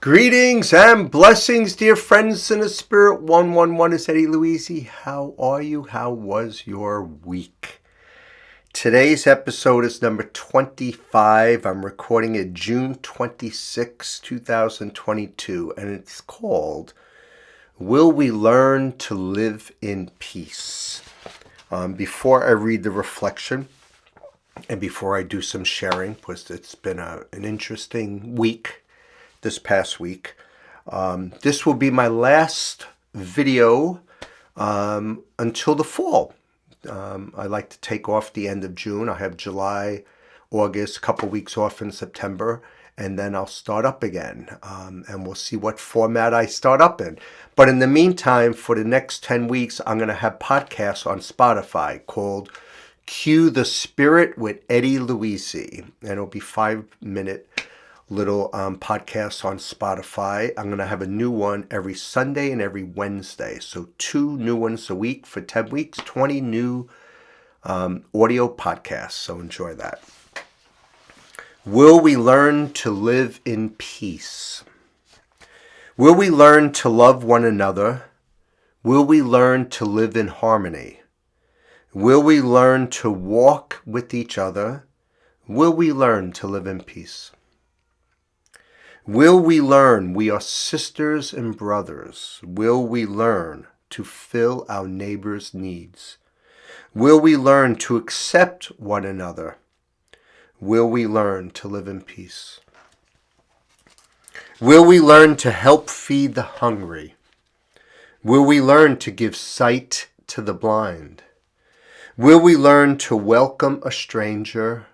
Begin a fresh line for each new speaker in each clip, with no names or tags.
Greetings and blessings, dear friends in the spirit. 111 is EDDIE LUISI. How are you? How was your week? Today's episode is number 25. I'm recording it June 26, 2022, and it's called Will We Learn to Live in Peace? Before I read the reflection and before I do some sharing, because it's been an interesting week this past week. This will be my last video until the fall. I like to take off the end of June. I have July, August, a couple weeks off in September, and then I'll start up again. And we'll see what format I start up in. But in the meantime, for the next 10 weeks, I'm going to have podcasts on Spotify called Cue the Spirit with EDDIE LUISI. And it'll be 5-minute little podcasts on Spotify. I'm going to have a new one every Sunday and every Wednesday. So 2 new ones a week for 10 weeks, 20 new audio podcasts. So enjoy that. Will we learn to live in peace? Will we learn to love one another? Will we learn to live in harmony? Will we learn to walk with each other? Will we learn to live in peace? Will we learn we are sisters and brothers? Will we learn to fill our neighbor's needs? Will we learn to accept one another? Will we learn to live in peace? Will we learn to help feed the hungry? Will we learn to give sight to the blind? Will we learn to welcome a stranger?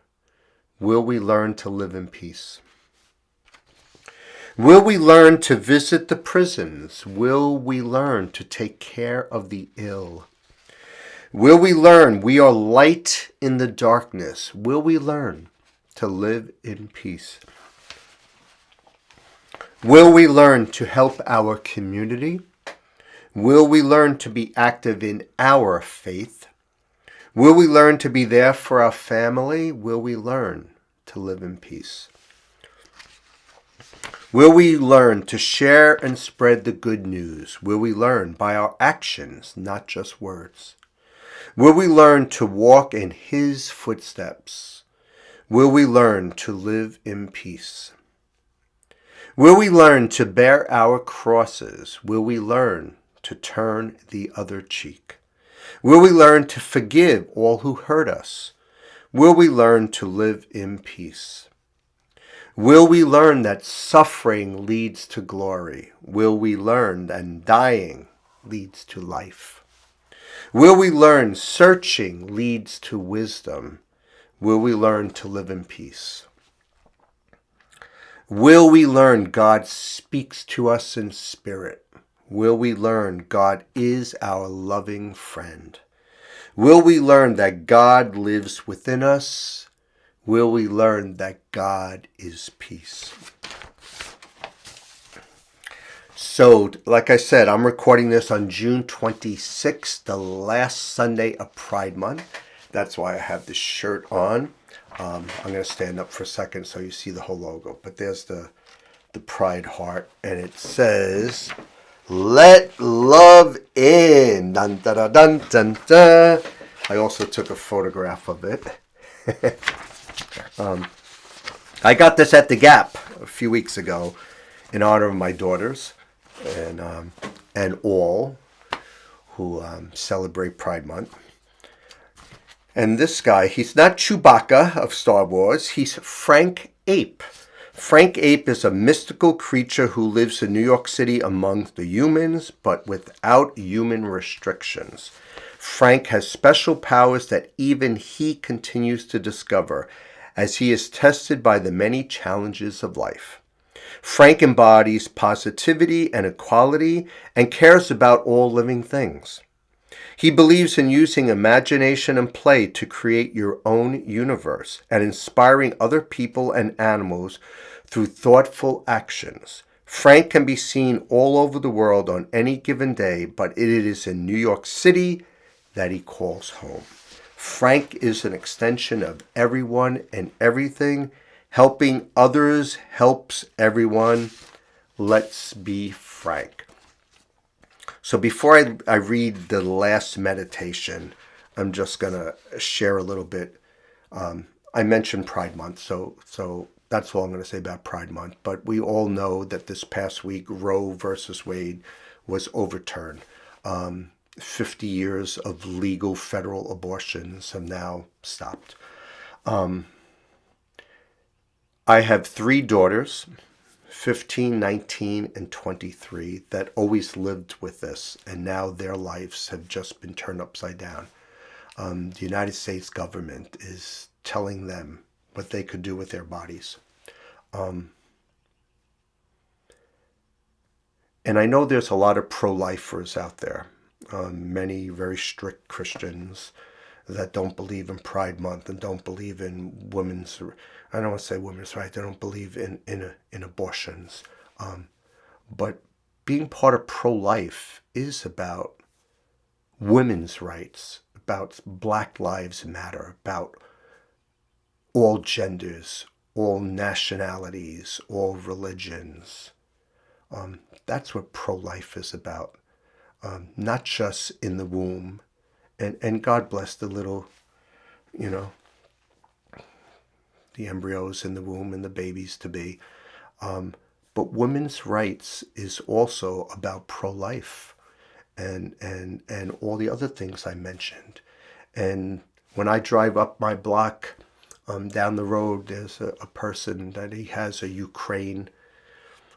Will we learn to live in peace? Will we learn to visit the prisons? Will we learn to take care of the ill? Will we learn we are light in the darkness? Will we learn to live in peace? Will we learn to help our community? Will we learn to be active in our faith? Will we learn to be there for our family? Will we learn to live in peace? Will we learn to share and spread the good news? Will we learn by our actions, not just words? Will we learn to walk in His footsteps? Will we learn to live in peace? Will we learn to bear our crosses? Will we learn to turn the other cheek? Will we learn to forgive all who hurt us? Will we learn to live in peace? Will we learn that suffering leads to glory? Will we learn that dying leads to life? Will we learn searching leads to wisdom? Will we learn to live in peace? Will we learn God speaks to us in spirit? Will we learn God is our loving friend? Will we learn that God lives within us? Will we learn that God is peace? So, like I said, I'm recording this on June 26th, the last Sunday of Pride Month. That's why I have this shirt on. I'm going to stand up for a second so you see the whole logo. But there's the Pride heart, and it says, "Let love in." Dun, dun, dun, dun, dun, dun. I also took a photograph of it. I got this at the Gap a few weeks ago in honor of my daughters and all who celebrate Pride Month. And this guy, he's not Chewbacca of Star Wars, he's Frank Ape. Frank Ape is a mystical creature who lives in New York City among the humans, but without human restrictions. Frank has special powers that even he continues to discover as he is tested by the many challenges of life. Frank embodies positivity and equality and cares about all living things. He believes in using imagination and play to create your own universe and inspiring other people and animals through thoughtful actions. Frank can be seen all over the world on any given day, but it is in New York City that he calls home. Frank is an extension of everyone and everything. Helping others helps everyone. let's be frank. So before I read the last meditation, I'm just going to share a little bit. I mentioned Pride Month, so that's all I'm going to say about Pride Month. But we all know that this past week, Roe versus Wade was overturned. 50 years of legal federal abortions have now stopped. I have three daughters, 15, 19, and 23, that always lived with this, and now their lives have just been turned upside down. The United States government is telling them what they could do with their bodies. And I know there's a lot of pro-lifers out there, many very strict Christians that don't believe in Pride Month and don't believe in women's, I don't want to say women's rights, they don't believe in abortions. But being part of pro-life is about women's rights, about Black Lives Matter, about all genders, all nationalities, all religions. That's what pro-life is about. Not just in the womb. And God bless the little, the embryos in the womb and the babies to be. But women's rights is also about pro-life and all the other things I mentioned. And when I drive up my block, down the road, there's a person that he has a Ukraine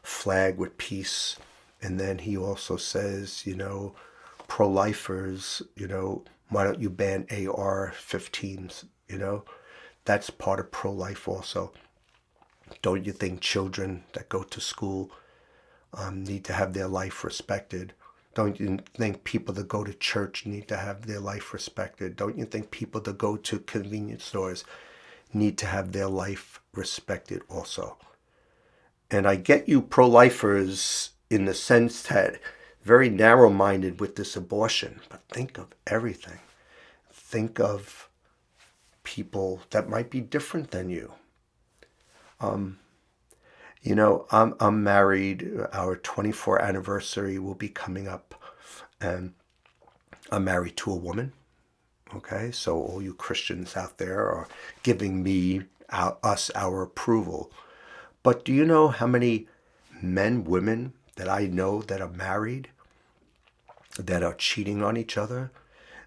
flag with peace. And then he also says, pro-lifers, why don't you ban AR-15s, That's part of pro-life also. Don't you think children that go to school need to have their life respected? Don't you think people that go to church need to have their life respected? Don't you think people that go to convenience stores need to have their life respected also? And I get you pro-lifers in the sense that very narrow-minded with this abortion, but think of everything. Think of people that might be different than you. I'm married. Our 24th anniversary will be coming up, and I'm married to a woman. Okay, so all you Christians out there are giving us our approval. But do you know how many men, women that I know that are married, that are cheating on each other,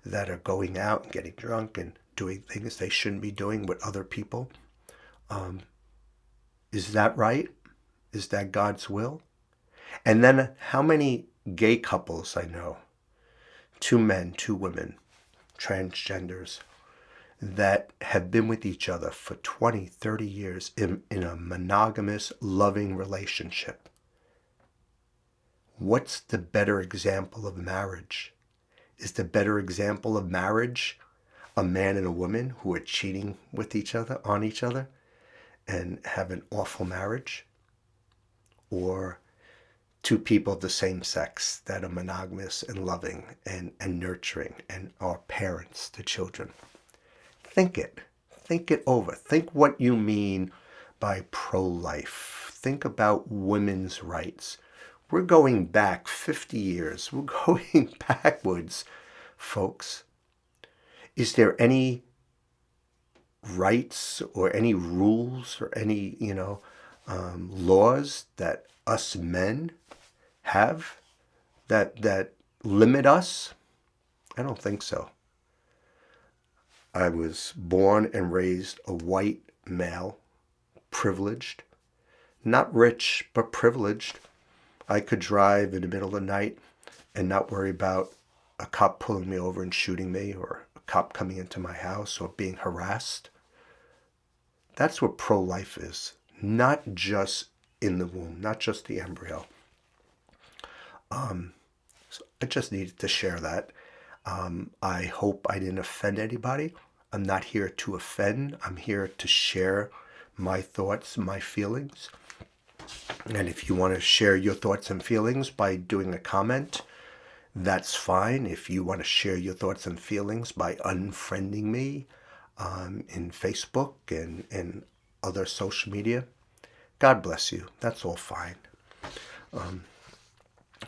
that are going out and getting drunk and doing things they shouldn't be doing with other people? Is that right? Is that God's will? And then how many gay couples I know, 2 men, 2 women, transgenders, that have been with each other for 20, 30 years in a monogamous, loving relationship? What's the better example of marriage? Is the better example of marriage a man and a woman who are cheating with each other, on each other, and have an awful marriage? Or 2 people of the same sex that are monogamous and loving and nurturing and are parents to children? Think it over. Think what you mean by pro-life. Think about women's rights. We're going back 50 years. We're going backwards, folks. Is there any rights or any rules or any, laws that us men have that limit us? I don't think so. I was born and raised a white male, privileged, not rich, but privileged. I could drive in the middle of the night and not worry about a cop pulling me over and shooting me, or a cop coming into my house, or being harassed. That's what pro-life is. Not just in the womb, not just the embryo. So I just needed to share that. I hope I didn't offend anybody. I'm not here to offend. I'm here to share my thoughts, my feelings. And if you want to share your thoughts and feelings by doing a comment, that's fine. If you want to share your thoughts and feelings by unfriending me in Facebook and other social media, God bless you. That's all fine.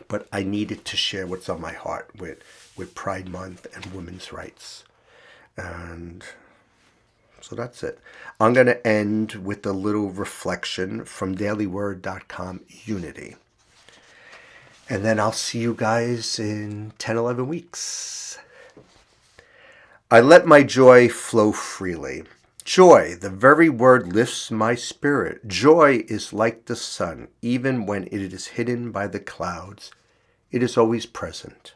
But I needed to share what's on my heart with Pride Month and women's rights. And so that's it. I'm going to end with a little reflection from dailyword.com Unity. And then I'll see you guys in 10, 11 weeks. I let my joy flow freely. Joy, the very word, lifts my spirit. Joy is like the sun, even when it is hidden by the clouds. It is always present.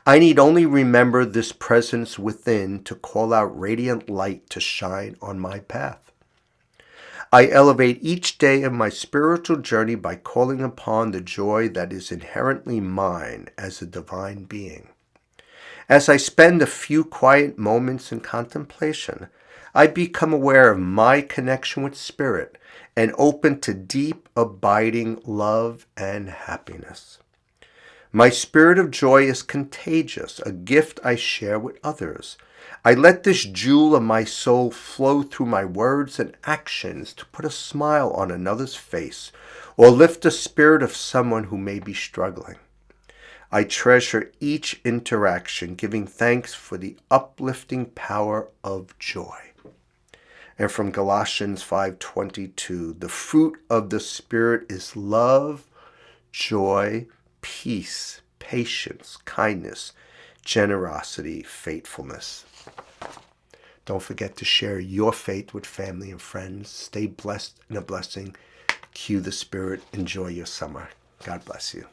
I need only remember this presence within to call out radiant light to shine on my path. I elevate each day of my spiritual journey by calling upon the joy that is inherently mine as a divine being. As I spend a few quiet moments in contemplation, I become aware of my connection with Spirit and open to deep, abiding love and happiness. My spirit of joy is contagious, a gift I share with others. I let this jewel of my soul flow through my words and actions to put a smile on another's face or lift the spirit of someone who may be struggling. I treasure each interaction, giving thanks for the uplifting power of joy. And from Galatians 5:22, the fruit of the Spirit is love, joy, peace, patience, kindness, generosity, faithfulness. Don't forget to share your faith with family and friends. Stay blessed and a blessing. Cue the Spirit. Enjoy your summer. God bless you.